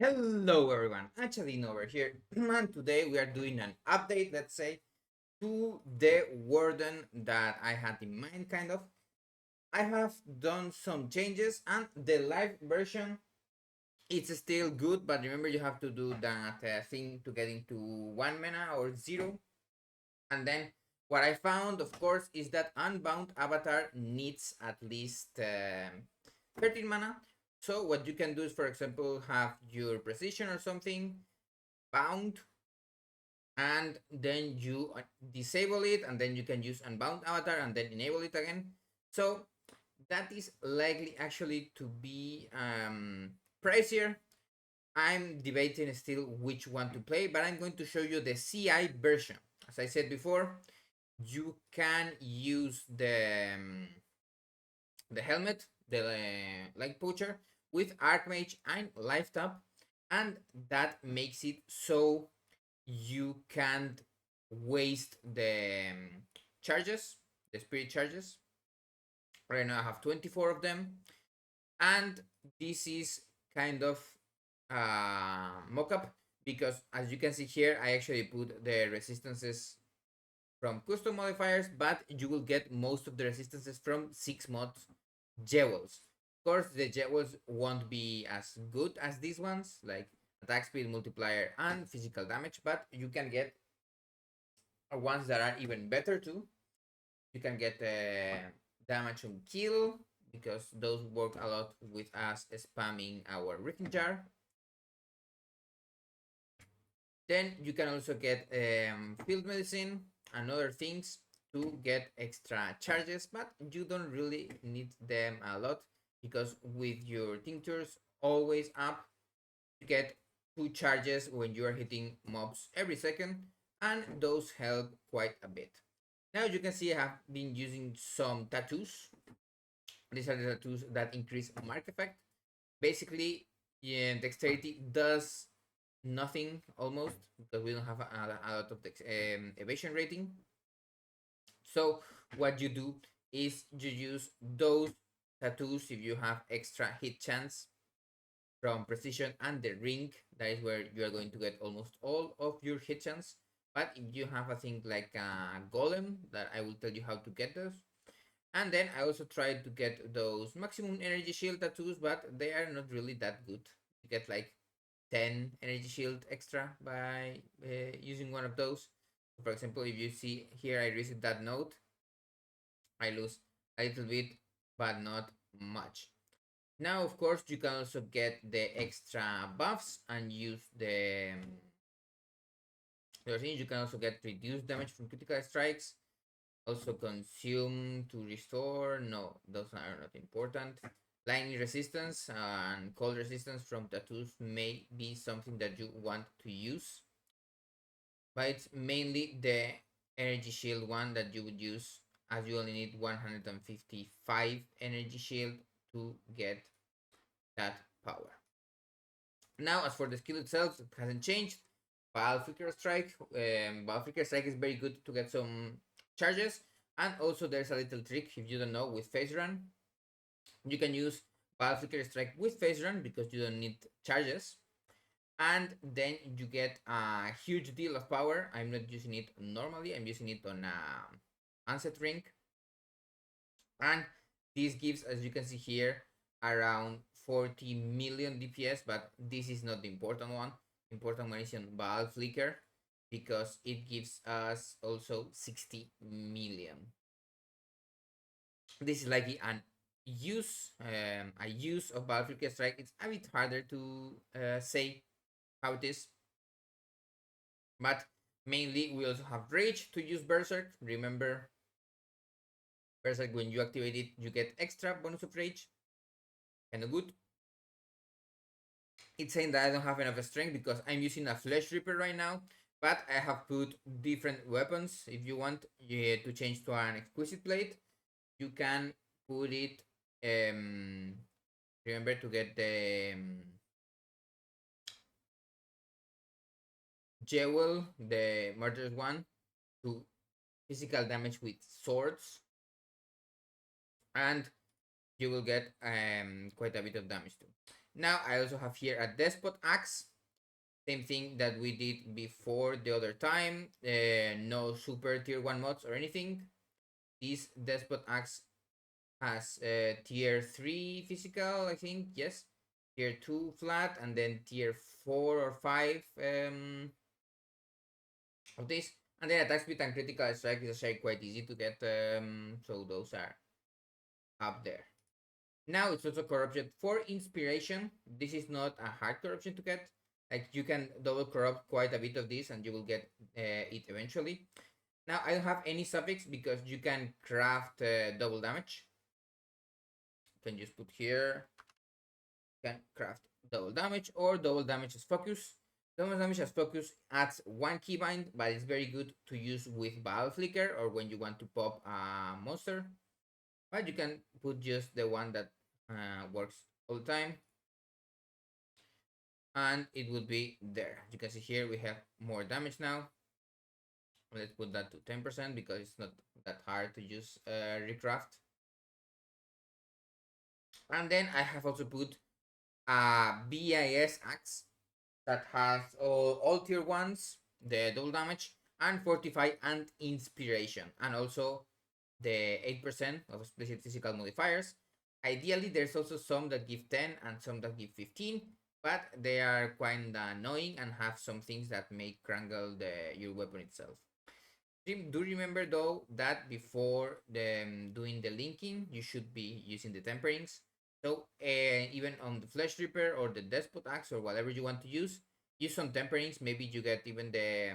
Hello everyone, Hachadino over here, and today we are doing an update, let's say, to the Warden that I had in mind, kind of. I have done some changes, and the live version, it's still good, but remember you have to do that thing to get into 1 mana or 0. And then what I found, of course, is that Unbound Avatar needs at least 13 mana. So what you can do is, for example, have your precision or something bound, and then you disable it, and then you can use Unbound Avatar and then enable it again. So that is likely actually to be pricier. I'm debating still which one to play, but I'm going to show you the CI version. As I said before, you can use the helmet, the lightpoacher, with Archmage and Lifetap, and that makes it so you can't waste the charges, the spirit charges. Right now I have 24 of them, and this is kind of mock-up because, as you can see here, I actually put the resistances from custom modifiers, but you will get most of the resistances from 6 mods jewels. Of course, the jewels won't be as good as these ones, like attack speed, multiplier, and physical damage, but you can get ones that are even better too. You can get damage on kill, because those work a lot with us spamming our Ripping Jar. Then you can also get field medicine and other things to get extra charges, but you don't really need them a lot, because with your tinctures always up, you get 2 charges when you are hitting mobs every second, and those help quite a bit. Now you can see I have been using some tattoos. These are the tattoos that increase mark effect. Basically, yeah, dexterity does nothing almost, because we don't have a lot of evasion rating. So what you do is you use those tattoos if you have extra hit chance from precision and the ring. That is where you are going to get almost all of your hit chance. But if you have a thing like a golem, that I will tell you how to get those. And then I also tried to get those maximum energy shield tattoos, but they are not really that good. You get like 10 energy shield extra by using one of those. For example, if you see here, I reset that node, I lose a little bit, but not much. Now, of course, you can also get the extra buffs and use the things. You can also get reduced damage from critical strikes, also consume to restore. No, those are not important. Lightning resistance and cold resistance from tattoos may be something that you want to use, but it's mainly the energy shield one that you would use, as you only need 155 energy shield to get that power. Now, as for the skill itself, it hasn't changed. Flicker Strike. Flicker Strike is very good to get some charges. And also there's a little trick, if you don't know, with Phase Run. You can use Flicker Strike with Phase Run because you don't need charges. And then you get a huge deal of power. I'm not using it normally. I'm using it on Unset Ring. And this gives, as you can see here, around 40 million DPS, but this is not the important one. Important one is on Flicker, because it gives us also 60 million. This is like an use, a use of Flicker Strike. It's a bit harder to say how it is, but mainly we also have Rage to use Berserk. Remember, Berserk, when you activate it, you get extra bonus of Rage. Kind of good. It's saying that I don't have enough strength because I'm using a Flesh Ripper right now, but I have put different weapons. If you want to change to an Exquisite Blade, you can put it. Remember to get the Jewel, the Murderous one, to physical damage with swords, and you will get quite a bit of damage too. Now I also have here a despot axe. Same thing that we did before the other time. No super tier 1 mods or anything. This despot axe has tier 3 physical, I think, yes. Tier 2 flat, and then tier 4 or 5 of this. And then attack speed and critical strike is actually quite easy to get, so those are up there. Now it's also corruption for inspiration. This is not a hard corruption to get. Like you can double corrupt quite a bit of this and you will get it eventually. Now I don't have any suffix because you can craft double damage. You can just put here, you can craft double damage or double damage as focus. Double damage as focus adds 1 keybind, but it's very good to use with battle flicker or when you want to pop a monster. But you can put just the one that works all the time. And it would be there. You can see here we have more damage now. Let's put that to 10% because it's not that hard to use recraft. And then I have also put a BIS axe that has all tier 1s, the double damage, and fortify and inspiration, and also the 8% of explicit physical modifiers. Ideally, there's also some that give 10 and some that give 15, but they are quite annoying and have some things that may crangle your weapon itself. Do remember though that before doing the linking, you should be using the temperings. So even on the Flesh Reaper or the Despot Axe or whatever you want to use some temperings. Maybe you get even the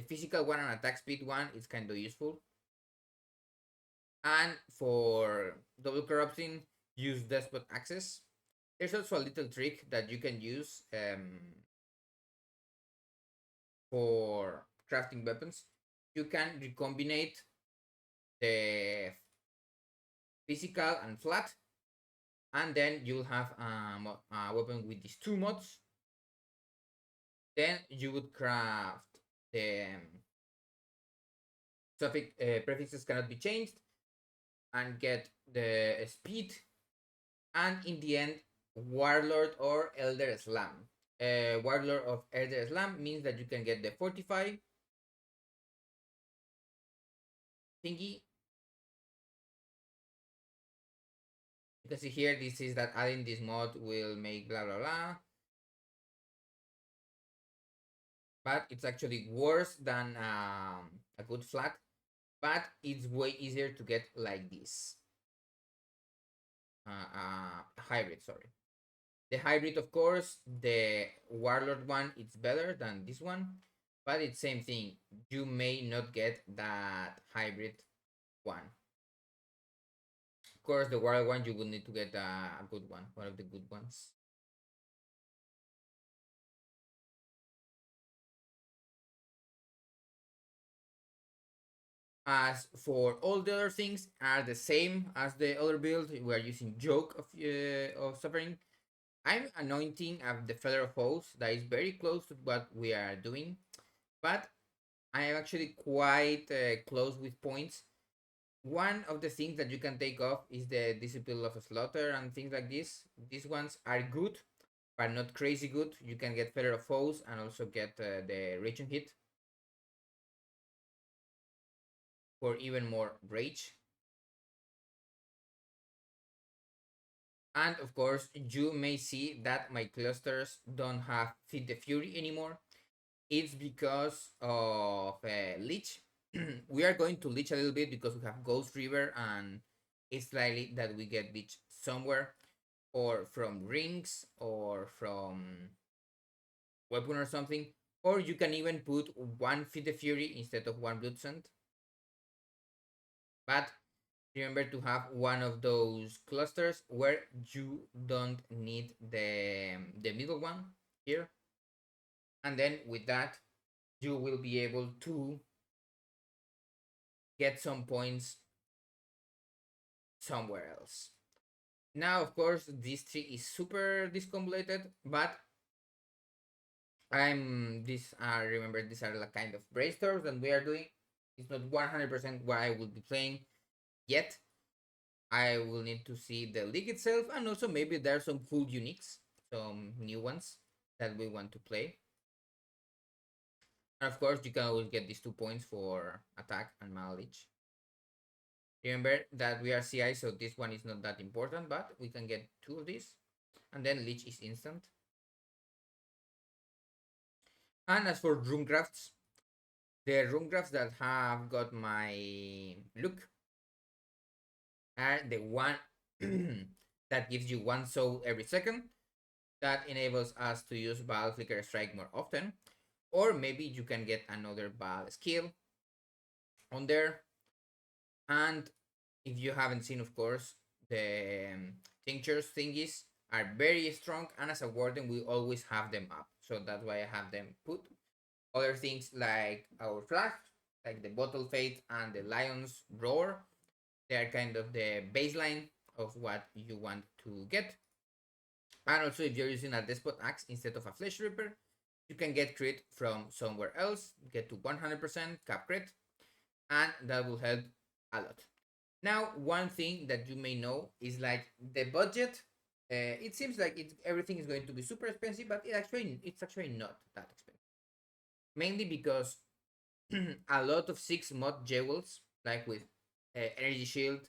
physical one and attack speed one. It's kind of useful. And for double corrupting, use Despot Axes. There's also a little trick that you can use for crafting weapons. You can recombinate the physical and flat, and then you'll have a weapon with these 2 mods. Then you would craft the suffix prefixes cannot be changed and get the speed, and in the end Warlord or Elder Slam. Warlord of Elder Slam means that you can get the fortify thingy. You can see here, this is that adding this mod will make blah blah blah, but it's actually worse than a good flat, but it's way easier to get like this. Hybrid, sorry. The hybrid, of course, the Warlord one, it's better than this one, but it's same thing. You may not get that hybrid one. Of course, the Warlord one, you will need to get a good one of the good ones. As for all the other things, are the same as the other build. We are using Joke of Suffering. I'm anointing the Feather of Foes. That is very close to what we are doing, but I am actually quite close with points. One of the things that you can take off is the Disciple of Slaughter and things like this. These ones are good, but not crazy good. You can get Feather of Foes and also get the Raging Hit for even more rage. And of course, you may see that my clusters don't have Feed the Fury anymore. It's because of Leech. We are going to Leech a little bit because we have Ghost River, and it's likely that we get Leech somewhere, or from rings, or from weapon or something. Or you can even put 1 Feed the Fury instead of 1 Blood Scent. But remember to have one of those clusters where you don't need the middle one here, and then with that you will be able to get some points somewhere else. Now of course this tree is super discombobulated, but remember these are like kind of brainstorms that we are doing. It's not 100% what I will be playing yet. I will need to see the league itself, and also maybe there are some cool uniques. some new ones that we want to play. And of course, you can always get these 2 points for attack and mana leech. Remember that we are CI, so this one is not that important, but we can get 2 of these. And then leech is instant. And as for room crafts, the room crafts that have got my look are the one that gives you 1 soul every second. That enables us to use Bal Flicker Strike more often. Or maybe you can get another Bal skill on there. And if you haven't seen, of course, the tinctures thingies are very strong, and as a warden we always have them up, so that's why I have them put. Other things like our flag, like the bottle fate and the lion's roar, they are kind of the baseline of what you want to get. And also, if you're using a despot axe instead of a flesh ripper, you can get crit from somewhere else, get to 100% cap crit, and that will help a lot. Now, one thing that you may know is like the budget. It seems like everything is going to be super expensive, but it's actually not that expensive. Mainly because a lot of 6 mod jewels, like with energy shield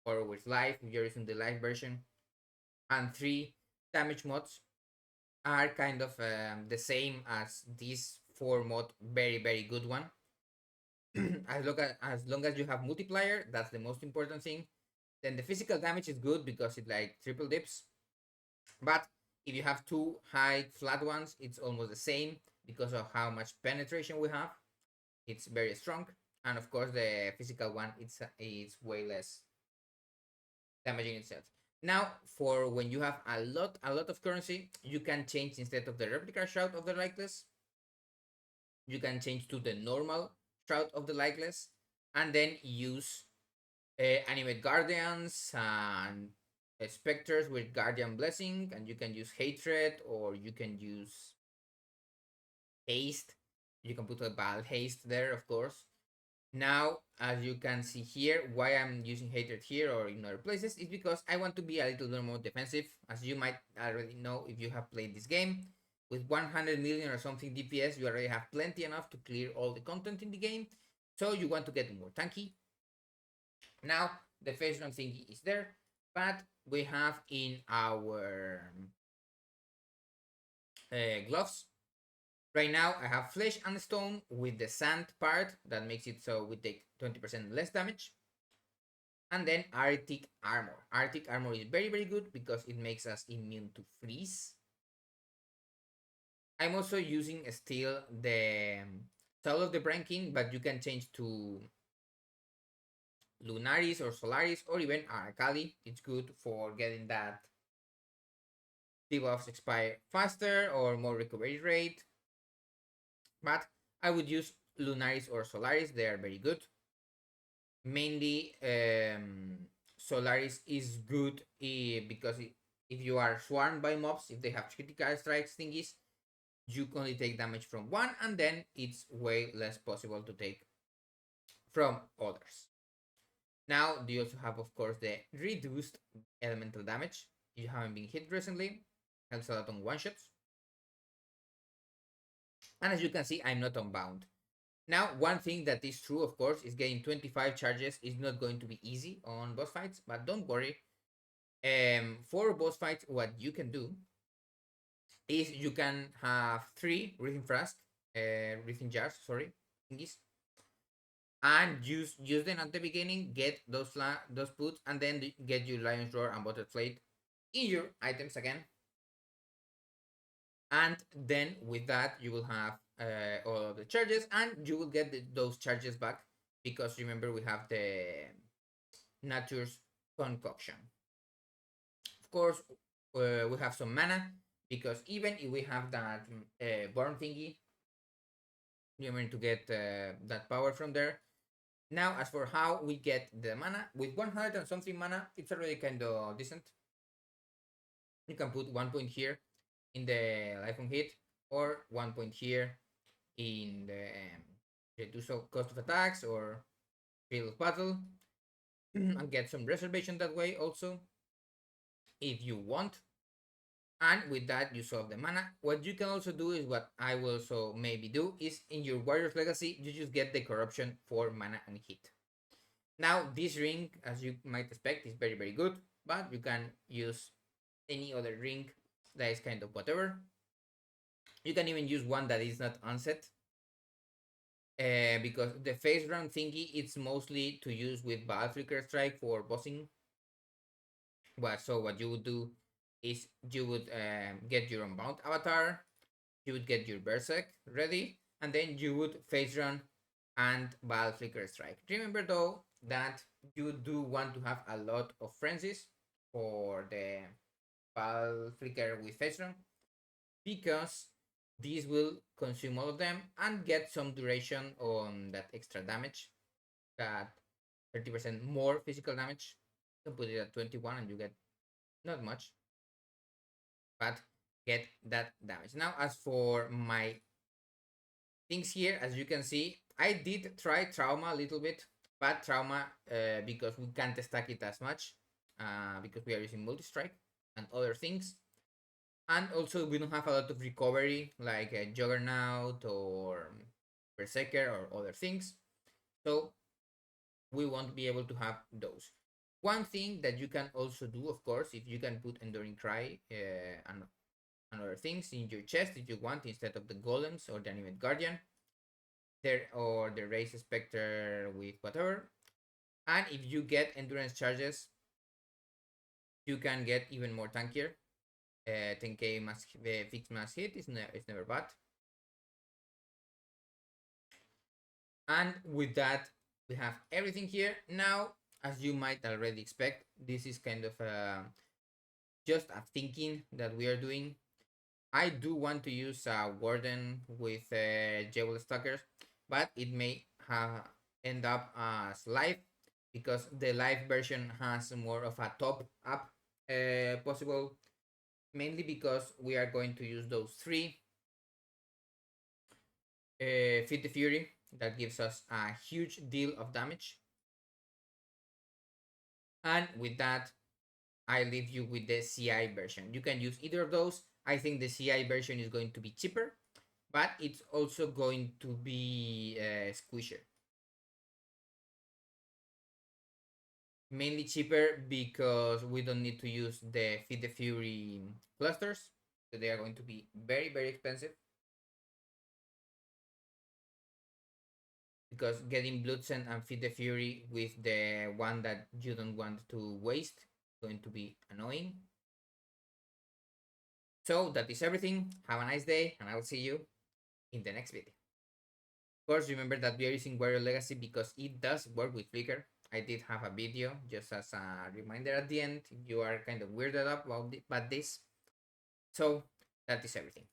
or with life, if you're using the life version, and 3 damage mods are kind of the same as this 4 mod very good one. as long as you have multiplier, that's the most important thing. Then the physical damage is good because it like triple dips. But if you have 2 high flat ones, it's almost the same because of how much penetration we have. It's very strong. And of course the physical one, it's way less damaging itself. Now, for when you have a lot of currency, you can change, instead of the replica shroud of the lightless, you can change to the normal shroud of the lightless, and then use animate guardians and specters with guardian blessing, and you can use hatred, or you can use haste. You can put a bad haste there, of course. Now, as you can see here, why I'm using hatred here or in other places is because I want to be a little bit more defensive. As you might already know if you have played this game, with 100 million or something DPS, you already have plenty enough to clear all the content in the game. So you want to get more tanky. Now, the phase run thingy is there, but we have in our gloves. Right now, I have flesh and stone with the sand part that makes it so we take 20% less damage. And then Arctic armor. Arctic armor is very good because it makes us immune to freeze. I'm also using still the Soul of the Brine King, but you can change to Lunaris or Solaris or even Arcali. It's good for getting that debuffs expire faster or more recovery rate. But I would use Lunaris or Solaris, they are very good. Mainly, Solaris is good because if you are swarmed by mobs, if they have critical strikes thingies, you can only take damage from one, and then it's way less possible to take from others. Now, you also have, of course, the reduced elemental damage. If you haven't been hit recently, helps a lot on one-shots. And as you can see, I'm not unbound. Now, one thing that is true, of course, is getting 25 charges is not going to be easy on boss fights, but don't worry. For boss fights, what you can do is you can have 3 breathing flask, breathing jars, sorry, thingies, and use them at the beginning, get those puts, and then get your lion's roar and bottle flake in your items again. And then with that, you will have all of the charges, and you will get those charges back because remember we have the nature's concoction. Of course, we have some mana because even if we have that burn thingy, you're going to get that power from there. Now, as for how we get the mana, with 100 and something mana, it's already kind of decent. You can put 1 point here in the life on hit, or 1 point here in the reduce cost of attacks or field of battle, and get some reservation that way also, if you want. And with that, you solve the mana. What you can also do is what I will also maybe do is in your Warrior's Legacy, you just get the corruption for mana and hit. Now, this ring, as you might expect, is very, very good, but you can use any other ring that is kind of whatever. You can even use one that is not unset, because the face round thingy it's mostly to use with Battle Flicker Strike for bossing. So what you would do is you would get your unbound avatar, you would get your berserk ready, and then you would face run and Battle Flicker Strike. Remember though that you do want to have a lot of frenzies for the Battle Flicker with face run, because these will consume all of them and get some duration on that extra damage, that 30% more physical damage. You can put it at 21 and you get not much, but get that damage. Now, as for my things here, as you can see, I did try Trauma a little bit, but Trauma, because we can't stack it as much, because we are using multi-strike and other things. And also we don't have a lot of recovery like a Juggernaut or Berserker or other things. So we won't be able to have those. One thing that you can also do, of course, if you can put Enduring Cry and other things in your chest if you want, instead of the Golems or the Animate Guardian, there or the Race Spectre with whatever. And if you get Endurance charges, you can get even more tankier. 10k mass fixed mass hit is never bad. And with that, we have everything here. Now, as you might already expect, this is kind of just a thinking that we are doing. I do want to use a Warden with Jewel Stalkers, but it may end up as live, because the live version has more of a top up possible, mainly because we are going to use those three. Feed the Fury, that gives us a huge deal of damage. And with that, I leave you with the CI version. You can use either of those. I think the CI version is going to be cheaper, but it's also going to be squishier. Mainly cheaper because we don't need to use the Feed the Fury clusters. So they are going to be very, very expensive. Because getting Bloodsend and Feed the Fury with the one that you don't want to waste is going to be annoying. So that is everything. Have a nice day, and I will see you in the next video. Of course, remember that we are using Warrior Legacy because it does work with Flicker. I did have a video just as a reminder at the end if you are kind of weirded up about this. So that is everything.